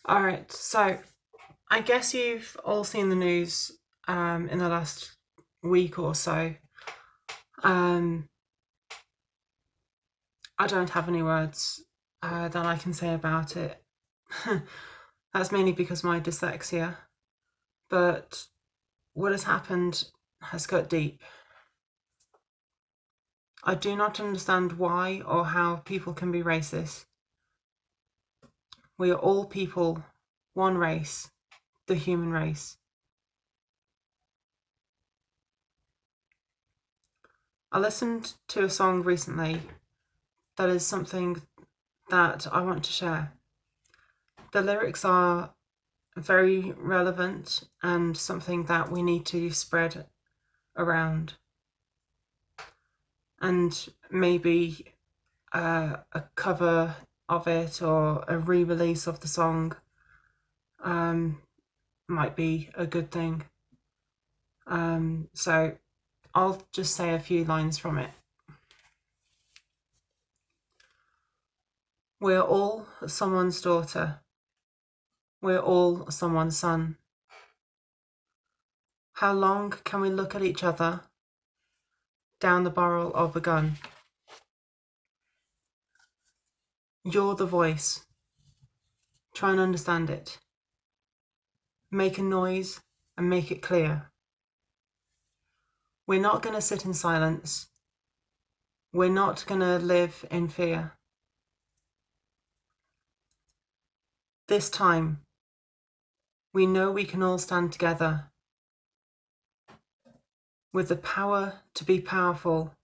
All right, so I guess you've all seen the news in the last week or so. Um, I don't have any words that I can say about it. That's mainly because of my dyslexia. But what has happened has got deep. I do not understand why or how people can be racist. We are all people, one race, the human race. I listened to a song recently that is something that I want to share. The lyrics are very relevant and something that we need to spread around, and maybe a cover of it or a re-release of the song might be a good thing. So I'll just say a few lines from it. We're all someone's daughter. We're all someone's son. How long can we look at each other down the barrel of a gun? You're the voice. Try and understand it. Make a noise and make it clear. We're not going to sit in silence. We're not going to live in fear. This time, we know we can all stand together with the power to be powerful,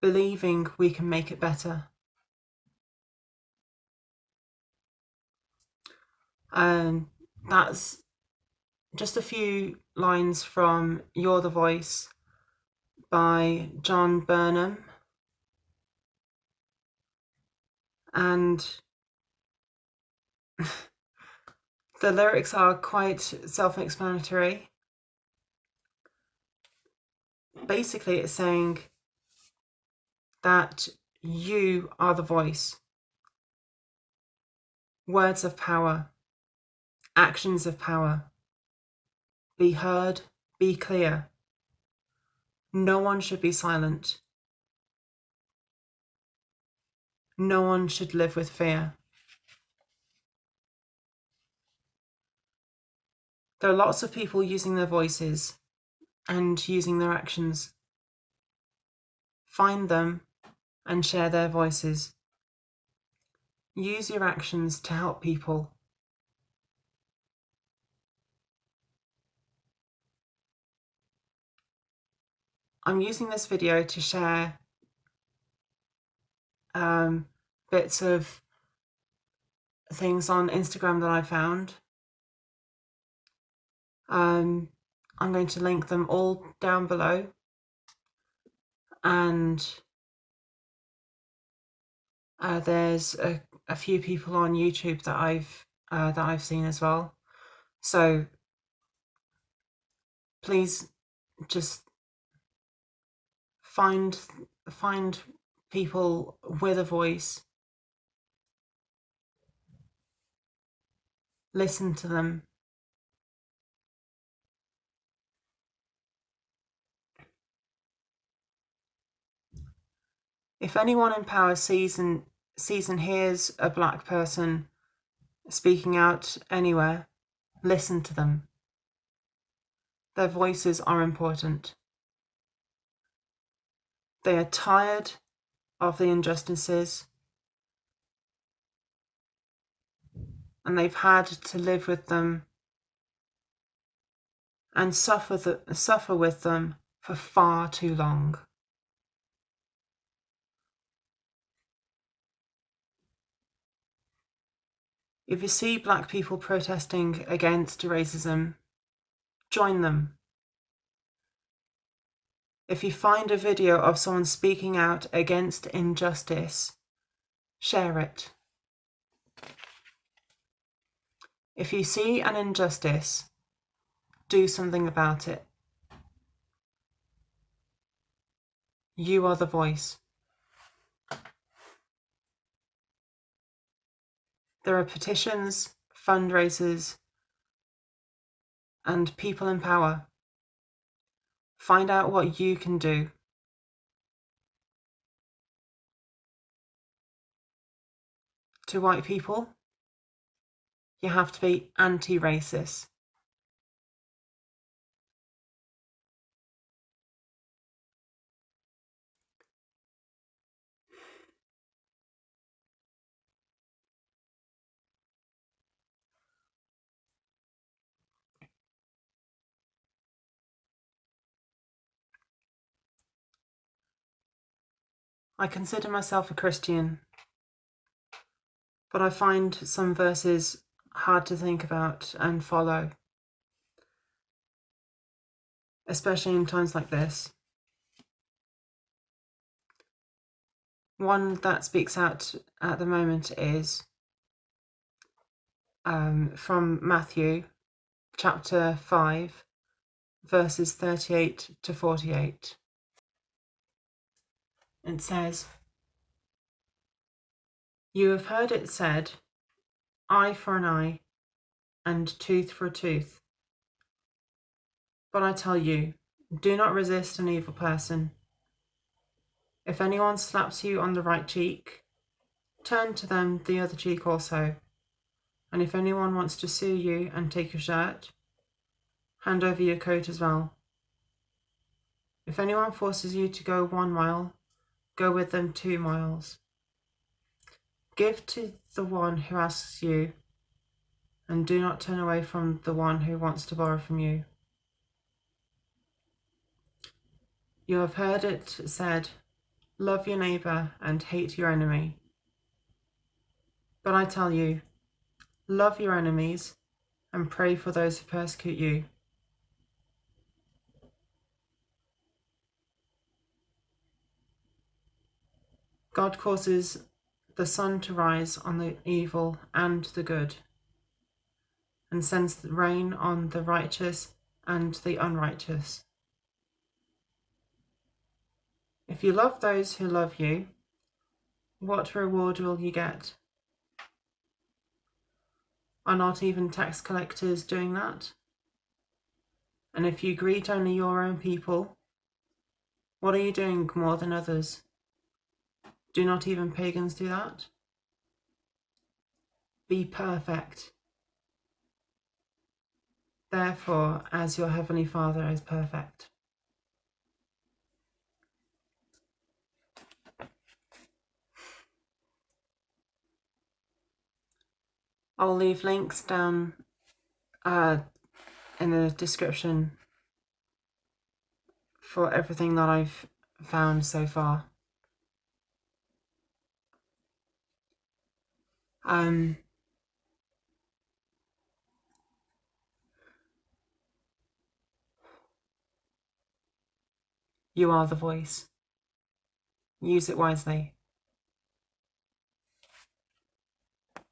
believing we can make it better. And that's just a few lines from You're the Voice by John Burnham. And the lyrics are quite self-explanatory. Basically, it's saying that you are the voice. Words of power, actions of power. Be heard, be clear. No one should be silent. No one should live with fear. There are lots of people using their voices and using their actions. Find them and share their voices. Use your actions to help people. I'm using this video to share bits of things on Instagram that I found. I'm going to link them all down below, and there's a few people on YouTube that I've seen as well. So please just find people with a voice, listen to them. If anyone in power sees and hears a black person speaking out anywhere, listen to them. Their voices are important. They are tired of the injustices, and they've had to live with them and suffer with them for far too long. If you see black people protesting against racism, join them. If you find a video of someone speaking out against injustice, share it. If you see an injustice, do something about it. You are the voice. There are petitions, fundraisers, and people in power. Find out what you can do. To white people, you have to be anti-racist. I consider myself a Christian, but I find some verses hard to think about and follow, especially in times like this. One that speaks out at the moment is from Matthew chapter 5, verses 38 to 48. It says, "You have heard it said, eye for an eye and tooth for a tooth. But I tell you, do not resist an evil person. If anyone slaps you on the right cheek, turn to them the other cheek also. And if anyone wants to sue you and take your shirt, hand over your coat as well. If anyone forces you to go 1 mile, go with them 2 miles. Give to the one who asks you, and do not turn away from the one who wants to borrow from you. You have heard it said, love your neighbor and hate your enemy. But I tell you, love your enemies and pray for those who persecute you." God causes the sun to rise on the evil and the good, and sends rain on the righteous and the unrighteous. If you love those who love you, what reward will you get? Are not even tax collectors doing that? And if you greet only your own people, what are you doing more than others? Do not even pagans do that? Be perfect, therefore, as your heavenly Father is perfect. I'll leave links down in the description for everything that I've found so far. You are the voice. Use it wisely.